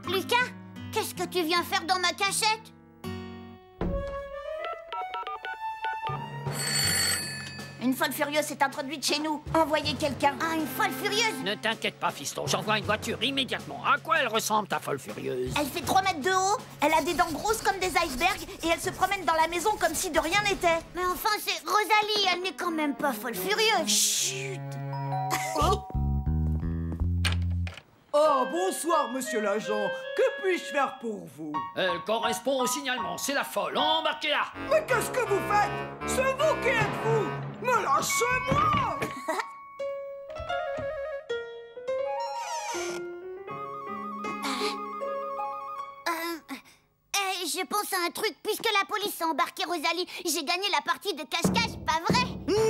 Lucas, qu'est-ce que tu viens faire dans ma cachette? Une folle furieuse s'est introduite chez nous. Envoyez quelqu'un. Ah, une folle furieuse? Ne t'inquiète pas, fiston, j'envoie une voiture immédiatement. À quoi elle ressemble, ta folle furieuse? Elle fait 3 mètres de haut, elle a des dents grosses comme des icebergs et elle se promène dans la maison comme si de rien n'était. Mais enfin, c'est Rosalie, elle n'est quand même pas folle furieuse. Chut. Oh, bonsoir, monsieur l'agent. Que puis-je faire pour vous? Elle correspond au signalement, c'est la folle. Embarquez-la! Mais qu'est-ce que vous faites? C'est vous qui êtes-vous? Me lâchez-moi! Je pense à un truc, puisque la police a embarqué Rosalie, j'ai gagné la partie de cache-cache, pas vrai?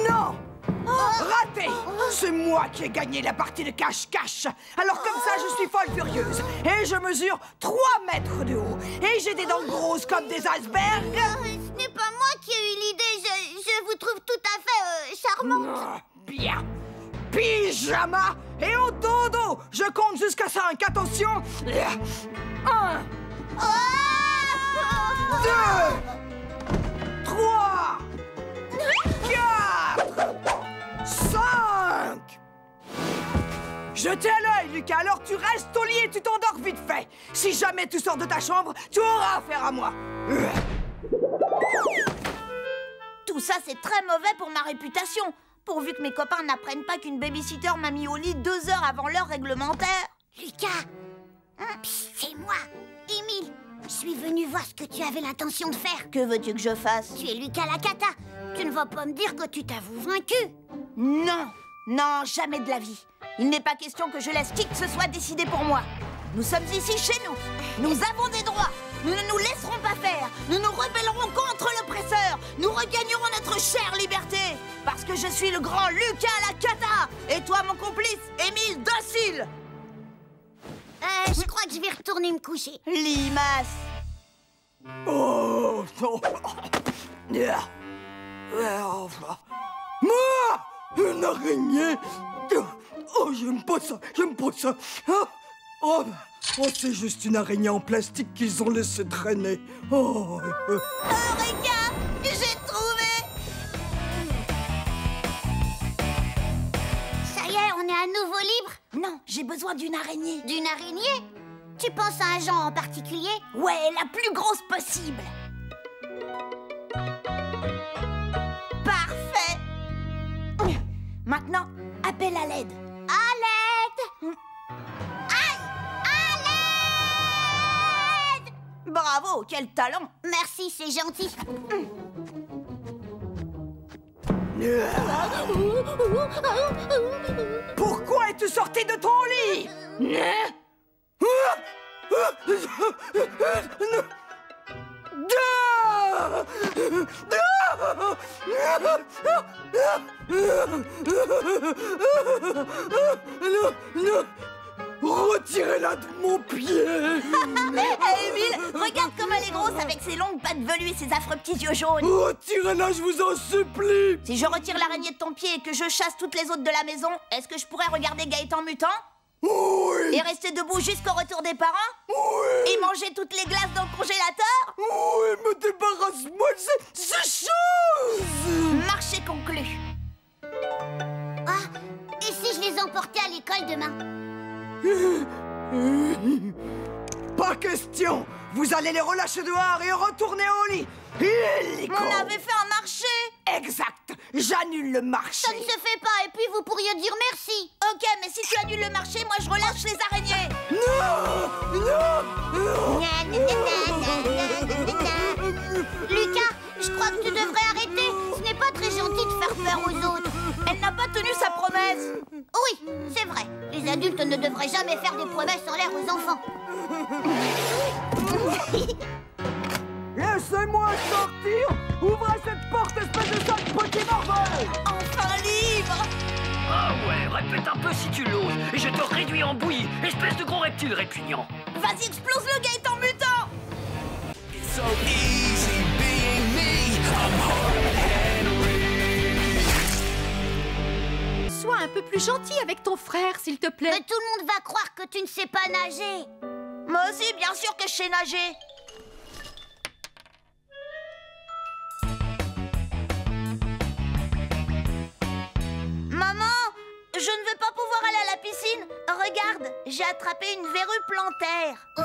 Non! Raté! C'est moi qui ai gagné la partie de cache-cache. Alors comme ça, je suis folle furieuse. Et je mesure 3 mètres de haut. Et j'ai des dents grosses comme des icebergs. Ce n'est pas moi qui ai eu l'idée, je vous trouve tout à fait charmante. Bien. Pyjama et au dodo. Je compte jusqu'à 5. Attention. 1, 2, 3, 4, 5. Je t'ai à l'œil, Lucas, alors tu restes au lit et tu t'endors vite fait. Si jamais tu sors de ta chambre, tu auras affaire à moi. Tout ça, c'est très mauvais pour ma réputation. Pourvu que mes copains n'apprennent pas qu'une babysitter m'a mis au lit 2 heures avant l'heure réglementaire. Lucas, c'est moi, Émile. Je suis venue voir ce que tu avais l'intention de faire. Que veux-tu que je fasse? Tu es Lucas Lacata. Tu ne vas pas me dire que tu t'avoues vaincu. Non, non, jamais de la vie. Il n'est pas question que je laisse qui que ce soit décider pour moi. Nous sommes ici chez nous. Nous avons des droits. Nous ne nous laisserons pas faire. Nous nous rebellerons contre l'oppresseur. Nous regagnerons notre chère liberté. Parce que je suis le grand Lucas Lacata. Et toi, mon complice, Émile Docile. Je crois que je vais retourner me coucher. Limace. Oh, moi, une araignée. Oh, j'aime pas ça, j'aime pas ça. Oh, c'est juste une araignée en plastique qu'ils ont laissé traîner. Oh. Eureka, j'ai trouvé. Ça y est, on est à nouveau libre? Non, j'ai besoin d'une araignée. D'une araignée? Tu penses à un genre en particulier? Ouais, la plus grosse possible. Parfait. Maintenant, appelle à l'aide. À l'aide! Aïe! À l'aide! Bravo, quel talent. Merci, c'est gentil. Pourquoi es-tu sorti de ton lit? Retirez-la de mon pied. Émile, regarde comme elle est grosse avec ses longues pattes velues et ses affreux petits yeux jaunes. Retirez-la, je vous en supplie. Si je retire l'araignée de ton pied et que je chasse toutes les autres de la maison, est-ce que je pourrais regarder Gaëtan mutant? Oui. Et rester debout jusqu'au retour des parents? Oui. Et manger toutes les glaces dans le congélateur? Oui, me débarrasse-moi de ces choses. Marché conclu. Ah, et si je les emportais à l'école demain? Pas question. Vous allez les relâcher dehors et retourner au lit. Illico. On avait fait un marché. Exact. J'annule le marché. Ça ne se fait pas, et puis vous pourriez dire merci. Ok, mais si tu annules le marché, moi je relâche les araignées. Non. Non. Non. Lucas, je crois que tu devrais arrêter. Ce n'est pas très gentil de faire peur aux autres. Elle n'a pas tenu sa promesse. Oui, c'est vrai. Les adultes ne devraient jamais faire des promesses en l'air aux enfants. Laissez-moi sortir. Ouvrez cette porte, espèce de sale petit morveux. Enfin libre. Ah ouais, répète un peu si tu l'oses, et je te réduis en bouillie, espèce de gros reptile répugnant. Vas-y, explose le Gaëtan mutant. So easy being me, I'm hard-headed. Sois un peu plus gentil avec ton frère, s'il te plaît. Mais tout le monde va croire que tu ne sais pas nager. Moi aussi, bien sûr que je sais nager. Maman, je ne vais pas pouvoir aller à la piscine. Regarde, j'ai attrapé une verrue plantaire. Oh!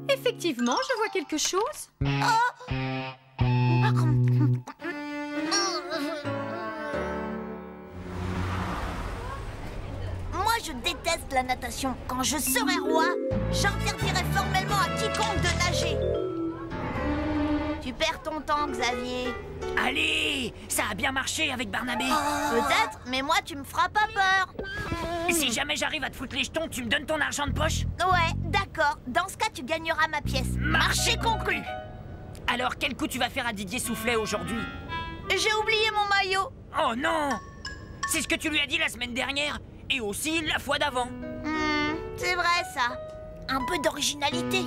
Effectivement, je vois quelque chose. Moi, je déteste la natation. Quand je serai roi, j'interdirai formellement à quiconque de nager. Tu perds ton temps, Xavier. Allez, ça a bien marché avec Barnabé. Peut-être, mais moi, tu me feras pas peur. Si jamais j'arrive à te foutre les jetons, tu me donnes ton argent de poche? Ouais, d'accord. Dans ce cas, tu gagneras ma pièce. Marché conclu. Alors, quel coup tu vas faire à Didier Soufflet aujourd'hui? J'ai oublié mon maillot. Oh non! C'est ce que tu lui as dit la semaine dernière, et aussi la fois d'avant. C'est vrai, ça. Un peu d'originalité.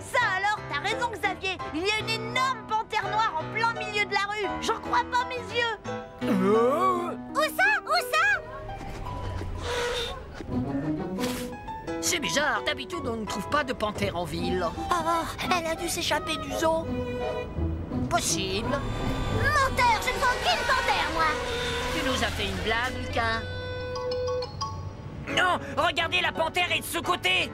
Ça alors, t'as raison, Xavier. Il y a une énorme panthère noire en plein milieu de la rue. J'en crois pas mes yeux. Où ça? Où ça? C'est bizarre, d'habitude on ne trouve pas de panthère en ville. Oh, elle a dû s'échapper du zoo. Possible. Menteur, je ne vois aucune panthère, moi. Tu nous as fait une blague, Lucas. Non, regardez, la panthère est de ce côté.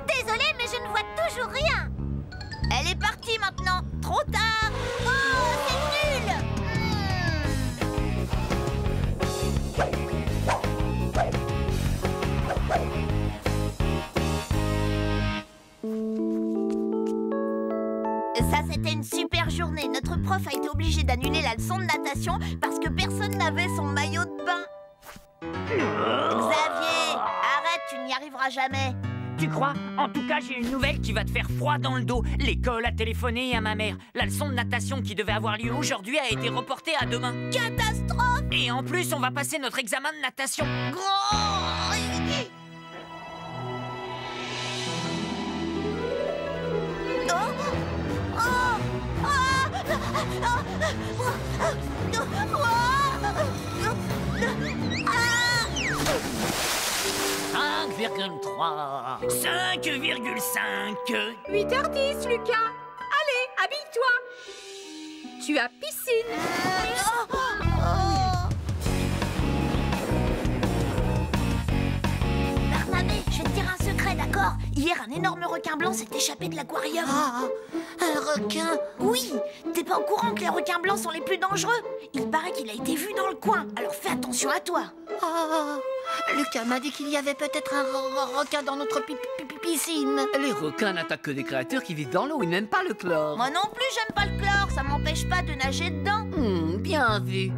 Désolée, mais je ne vois toujours rien. Elle est partie maintenant. Trop tard. Oh, c'est nul. Ça, c'était une super journée. Notre prof a été obligé d'annuler la leçon de natation parce que personne n'avait son maillot de bain. Xavier, arrête, tu n'y arriveras jamais. Tu crois? En tout cas, j'ai une nouvelle qui va te faire froid dans le dos. L'école a téléphoné à ma mère. La leçon de natation qui devait avoir lieu aujourd'hui a été reportée à demain. Catastrophe! Et en plus, on va passer notre examen de natation. Ah! 5,5. 8h10, Lucas. Allez, habille-toi. Tu as piscine. Barnabé, je vais te dire un secret, d'accord? Hier, un énorme requin blanc s'est échappé de l'aquarium. Un requin? Oui. T'es pas au courant que les requins blancs sont les plus dangereux? Il paraît qu'il a été vu dans le coin, alors fais attention à toi. Lucas m'a dit qu'il y avait peut-être un requin dans notre piscine. Les requins n'attaquent que des créatures qui vivent dans l'eau, ils n'aiment pas le chlore. Moi non plus, j'aime pas le chlore, ça m'empêche pas de nager dedans. Bien vu.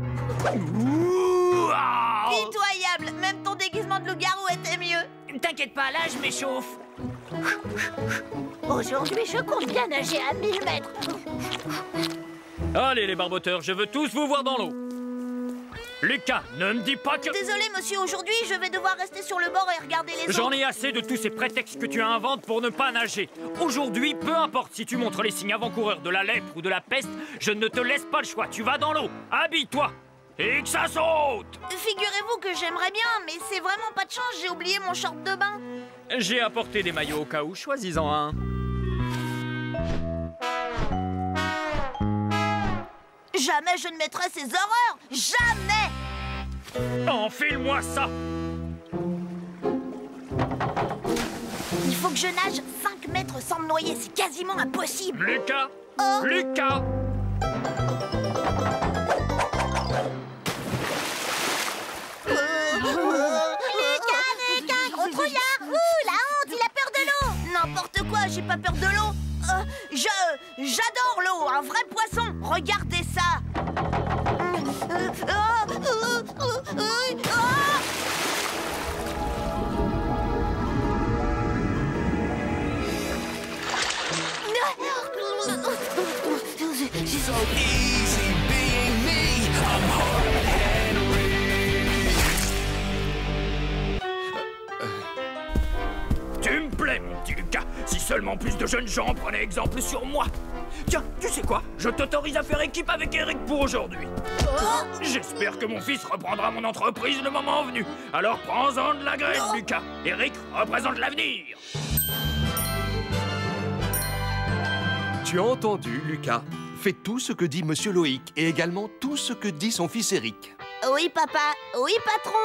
Pitoyable, même ton déguisement de loup-garou était mieux. T'inquiète pas, là, je m'échauffe. Aujourd'hui, je compte bien nager à 1000 mètres. Allez les barboteurs, je veux tous vous voir dans l'eau. Lucas, ne me dis pas que... Désolé, monsieur, aujourd'hui, je vais devoir rester sur le bord et regarder les autres. J'en ai assez de tous ces prétextes que tu inventes pour ne pas nager. Aujourd'hui, peu importe si tu montres les signes avant-coureurs de la lèpre ou de la peste, je ne te laisse pas le choix. Tu vas dans l'eau, habille-toi et que ça saute. Figurez-vous que j'aimerais bien, mais c'est vraiment pas de chance, j'ai oublié mon short de bain. J'ai apporté des maillots au cas où, choisis-en un. Jamais je ne mettrai ces horreurs. Jamais. Enfile-moi ça. Il faut que je nage 5 mètres sans me noyer, c'est quasiment impossible. Lucas, Lucas. Lucas, gros trouillard. La honte, il a peur de l'eau. N'importe quoi, j'ai pas peur de l'eau. J'adore l'eau, un vrai poisson. Regardez ça. So easy being me. I'm hard Tu me plais, mon petit Lucas. Si seulement plus de jeunes gens prenaient exemple sur moi. Tiens, tu sais quoi? Je t'autorise à faire équipe avec Eric pour aujourd'hui. J'espère que mon fils reprendra mon entreprise le moment venu. Alors prends-en de la graine, Lucas. Eric représente l'avenir. Tu as entendu, Lucas? Fais tout ce que dit Monsieur Loïc et également tout ce que dit son fils Eric. Oui, papa. Oui, patron.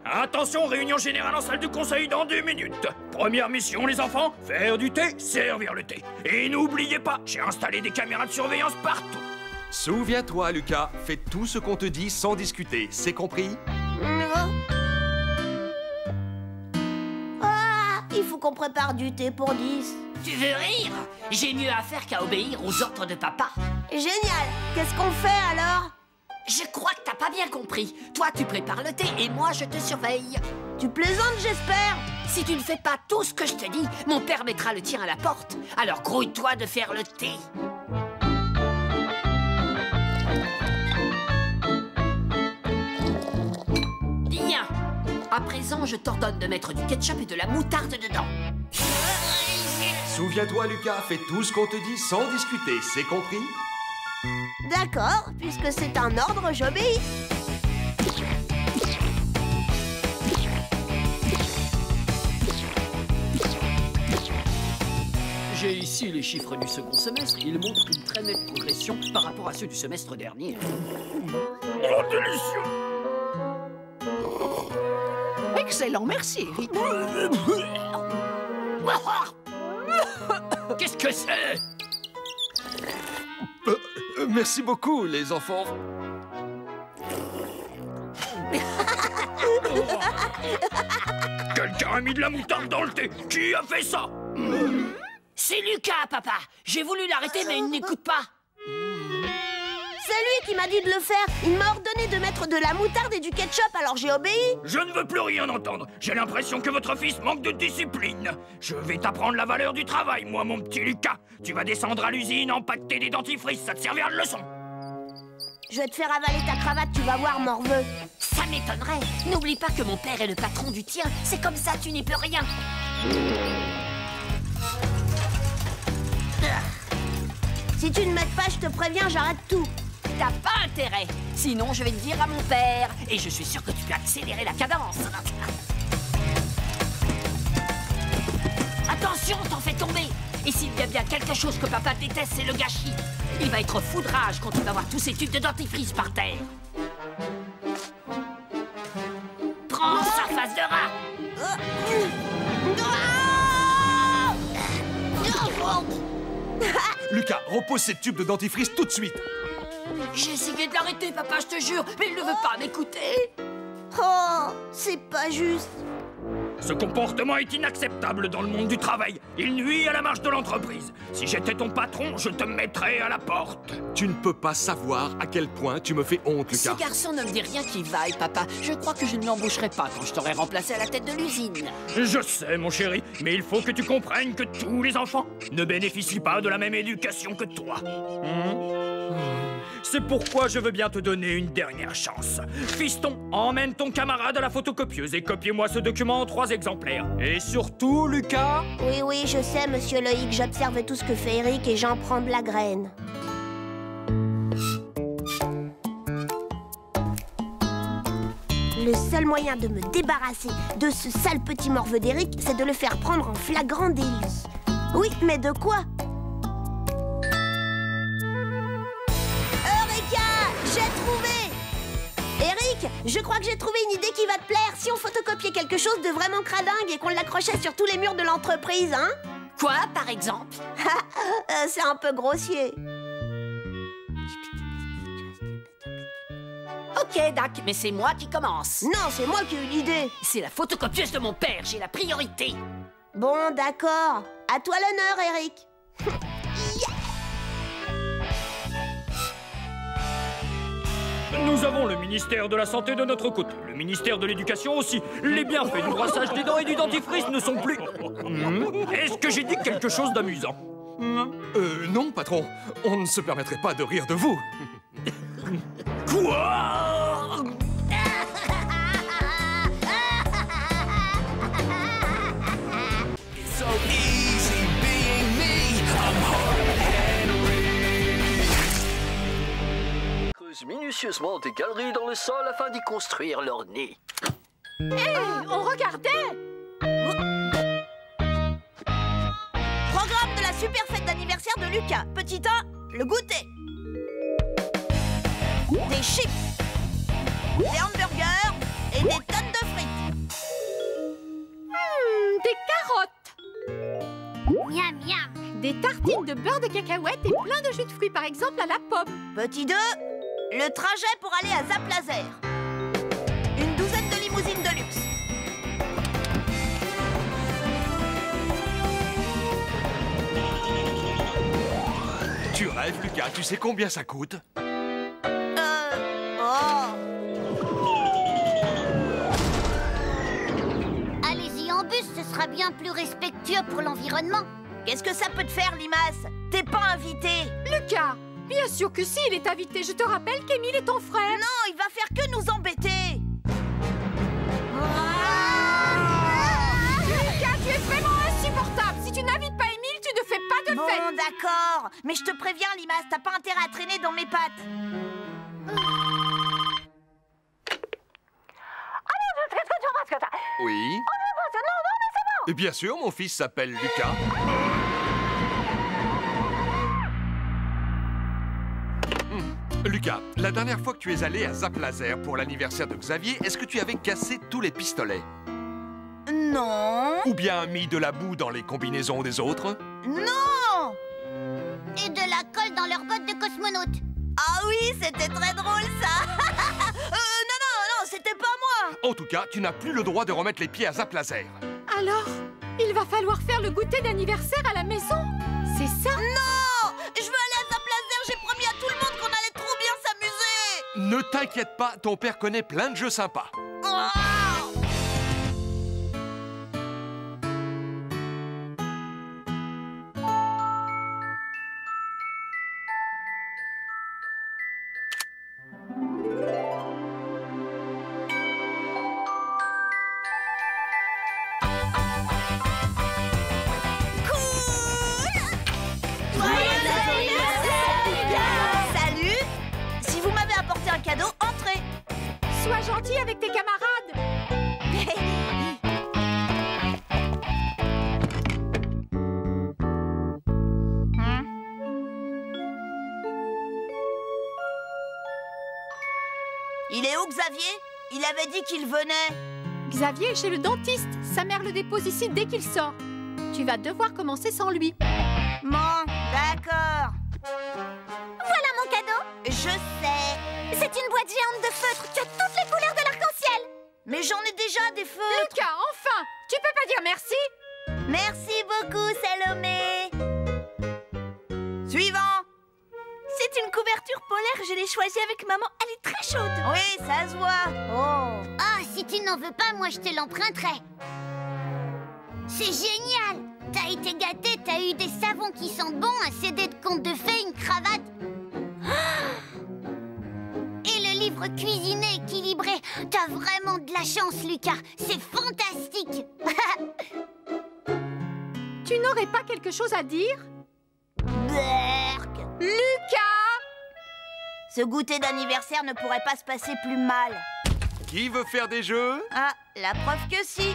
Attention, réunion générale en salle du conseil dans 10 minutes. Première mission, les enfants, faire du thé, servir le thé. Et n'oubliez pas, j'ai installé des caméras de surveillance partout. Souviens-toi, Lucas, fais tout ce qu'on te dit sans discuter, c'est compris? Ah, il faut qu'on prépare du thé pour 10. Tu veux rire? J'ai mieux à faire qu'à obéir aux ordres de papa. Génial. Qu'est-ce qu'on fait alors? Je crois que t'as pas bien compris. Toi, tu prépares le thé et moi, je te surveille. Tu plaisantes, j'espère. Si tu ne fais pas tout ce que je te dis, mon père mettra le tien à la porte. Alors grouille-toi de faire le thé. Bien. À présent, je t'ordonne de mettre du ketchup et de la moutarde dedans. Souviens-toi, Lucas, fais tout ce qu'on te dit sans discuter, c'est compris? D'accord, puisque c'est un ordre, j'obéis. J'ai ici les chiffres du second semestre. Ils montrent une très nette progression par rapport à ceux du semestre dernier. Oh, délicieux! Excellent, merci, Eric. Qu'est-ce que c'est? Merci beaucoup, les enfants. Quelqu'un a mis de la moutarde dans le thé. Qui a fait ça? C'est Lucas, papa. J'ai voulu l'arrêter, mais il n'écoute pas. C'est lui qui m'a dit de le faire. Il m'a ordonné de mettre de la moutarde et du ketchup, alors j'ai obéi. Je ne veux plus rien entendre. J'ai l'impression que votre fils manque de discipline. Je vais t'apprendre la valeur du travail, moi, mon petit Lucas. Tu vas descendre à l'usine, empaqueter des dentifrices, ça te servira de leçon. Je vais te faire avaler ta cravate, tu vas voir, morveux. Ça m'étonnerait. N'oublie pas que mon père est le patron du tien. C'est comme ça, tu n'y peux rien. Si tu ne m'aides pas, je te préviens, j'arrête tout. T'as pas intérêt. Sinon, je vais le dire à mon père. Et je suis sûr que tu peux accélérer la cadence. Attention, t'en fais tomber. Et s'il y a bien quelque chose que papa déteste, c'est le gâchis. Il va être foudrage quand il va voir tous ces tubes de dentifrice par terre. Prends sa face de rat. Lucas, repose ces tubes de dentifrice tout de suite. J'ai essayé de l'arrêter, papa, je te jure, mais il ne veut pas m'écouter. Oh, c'est pas juste. Ce comportement est inacceptable dans le monde du travail. Il nuit à la marche de l'entreprise. Si j'étais ton patron, je te mettrais à la porte. Tu ne peux pas savoir à quel point tu me fais honte, Ce Lucas. garçon ne me dit rien qui vaille, papa. Je crois que je ne l'embaucherai pas quand je t'aurai remplacé à la tête de l'usine. Je sais, mon chéri, mais il faut que tu comprennes que tous les enfants ne bénéficient pas de la même éducation que toi. C'est pourquoi je veux bien te donner une dernière chance. Fiston, emmène ton camarade à la photocopieuse et copiez-moi ce document en 3 exemplaires. Et surtout, Lucas... Oui, oui, je sais, monsieur Loïc, j'observe tout ce que fait Eric et j'en prends de la graine. Le seul moyen de me débarrasser de ce sale petit morveux d'Eric, c'est de le faire prendre en flagrant délit. Oui, mais de quoi? J'ai trouvé! Eric, je crois que j'ai trouvé une idée qui va te plaire. Si on photocopiait quelque chose de vraiment cradingue et qu'on l'accrochait sur tous les murs de l'entreprise, hein? Quoi, par exemple? C'est un peu grossier. Ok, Dac, mais c'est moi qui commence. Non, c'est moi qui ai eu l'idée. C'est la photocopieuse de mon père, j'ai la priorité. Bon, d'accord. À toi l'honneur, Eric. Nous avons le ministère de la Santé de notre côté, le ministère de l'Éducation aussi. Les bienfaits du brassage des dents et du dentifrice ne sont plus... Est-ce que j'ai dit quelque chose d'amusant? Non, patron. On ne se permettrait pas de rire de vous. Quoi? So easy being me. I'm hard-headed. creusent minutieusement des galeries dans le sol afin d'y construire leur nid. Hé, on regardait! Programme de la super fête d'anniversaire de Lucas. Petit 1, le goûter. Des chips, des hamburgers et des tonnes de frites. Des carottes, Miam, miam. des tartines de beurre de cacahuète et plein de jus de fruits, par exemple à la pomme. Petit 2, le trajet pour aller à Zap Laser. Une douzaine de limousines de luxe. Tu rêves, Lucas, tu sais combien ça coûte? Allez-y en bus, ce sera bien plus respectueux pour l'environnement. Qu'est-ce que ça peut te faire, Limace? T'es pas invité. Lucas, bien sûr que si, il est invité. Je te rappelle qu'Émile est ton frère. Non, il va faire que nous embêter. Lucas, tu es vraiment insupportable. Si tu n'invites pas Émile, tu ne fais pas de fête. Bon, d'accord. Mais je te préviens, Limace, t'as pas intérêt à traîner dans mes pattes. Oui. Et bien sûr, mon fils s'appelle Lucas. Lucas, la dernière fois que tu es allé à Zap Laser pour l'anniversaire de Xavier, est-ce que tu avais cassé tous les pistolets? Non. Ou bien mis de la boue dans les combinaisons des autres? Non. Et de la colle dans leurs bottes de cosmonautes. Ah oui, c'était très drôle, ça. Non, c'était pas moi. En tout cas, tu n'as plus le droit de remettre les pieds à Zap Laser. Alors, il va falloir faire le goûter d'anniversaire à la maison. C'est ça? Non. Je veux aller à Zap Laser. J'ai promis à tout le monde qu'on allait trop bien s'amuser. Ne t'inquiète pas, ton père connaît plein de jeux sympas. Oh. Un cadeau, entrez. Sois gentil avec tes camarades. Il est où, Xavier? Il avait dit qu'il venait. Xavier est chez le dentiste. Sa mère le dépose ici dès qu'il sort. Tu vas devoir commencer sans lui. Bon, d'accord. Voilà mon cadeau. Je sais. C'est une boîte géante de feutres. Tu as toutes les couleurs de l'arc-en-ciel. Mais j'en ai déjà des feutres. Lucas, enfin! Tu peux pas dire merci? Merci beaucoup, Salomé. Suivant. C'est une couverture polaire, je l'ai choisie avec maman. Elle est très chaude. Oui, ça se voit. Oh. Ah, si tu n'en veux pas, moi je te l'emprunterai. C'est génial. T'as été gâté, t'as eu des savons qui sentent bon, un CD de contes de fées, une cravate. Et le livre cuisiné équilibré. T'as vraiment de la chance, Lucas. C'est fantastique. Tu n'aurais pas quelque chose à dire? Berk. Lucas! Ce goûter d'anniversaire ne pourrait pas se passer plus mal. Qui veut faire des jeux? Ah, la preuve que si.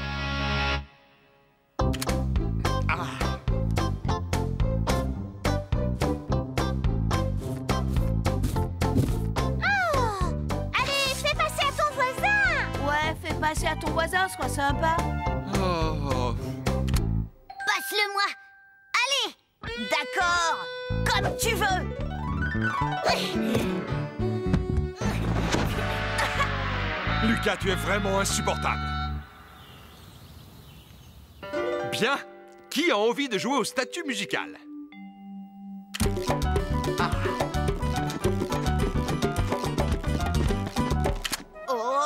Allez, fais passer à ton voisin. Ouais, fais passer à ton voisin, sois sympa. Oh. Passe-le-moi. Allez. D'accord, comme tu veux. Lucas, tu es vraiment insupportable. Bien. Qui a envie de jouer au statut musical? Oh,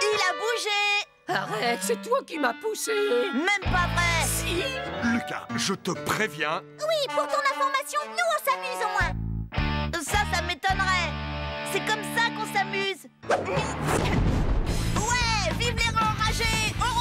il a bougé. Arrête, c'est toi qui m'as poussé. Même pas vrai. Si. Lucas, je te préviens. Oui, pour ton information, nous on s'amuse au moins. Ça m'étonnerait. C'est comme ça qu'on s'amuse. Ouais, vive les rangs enragés. Oh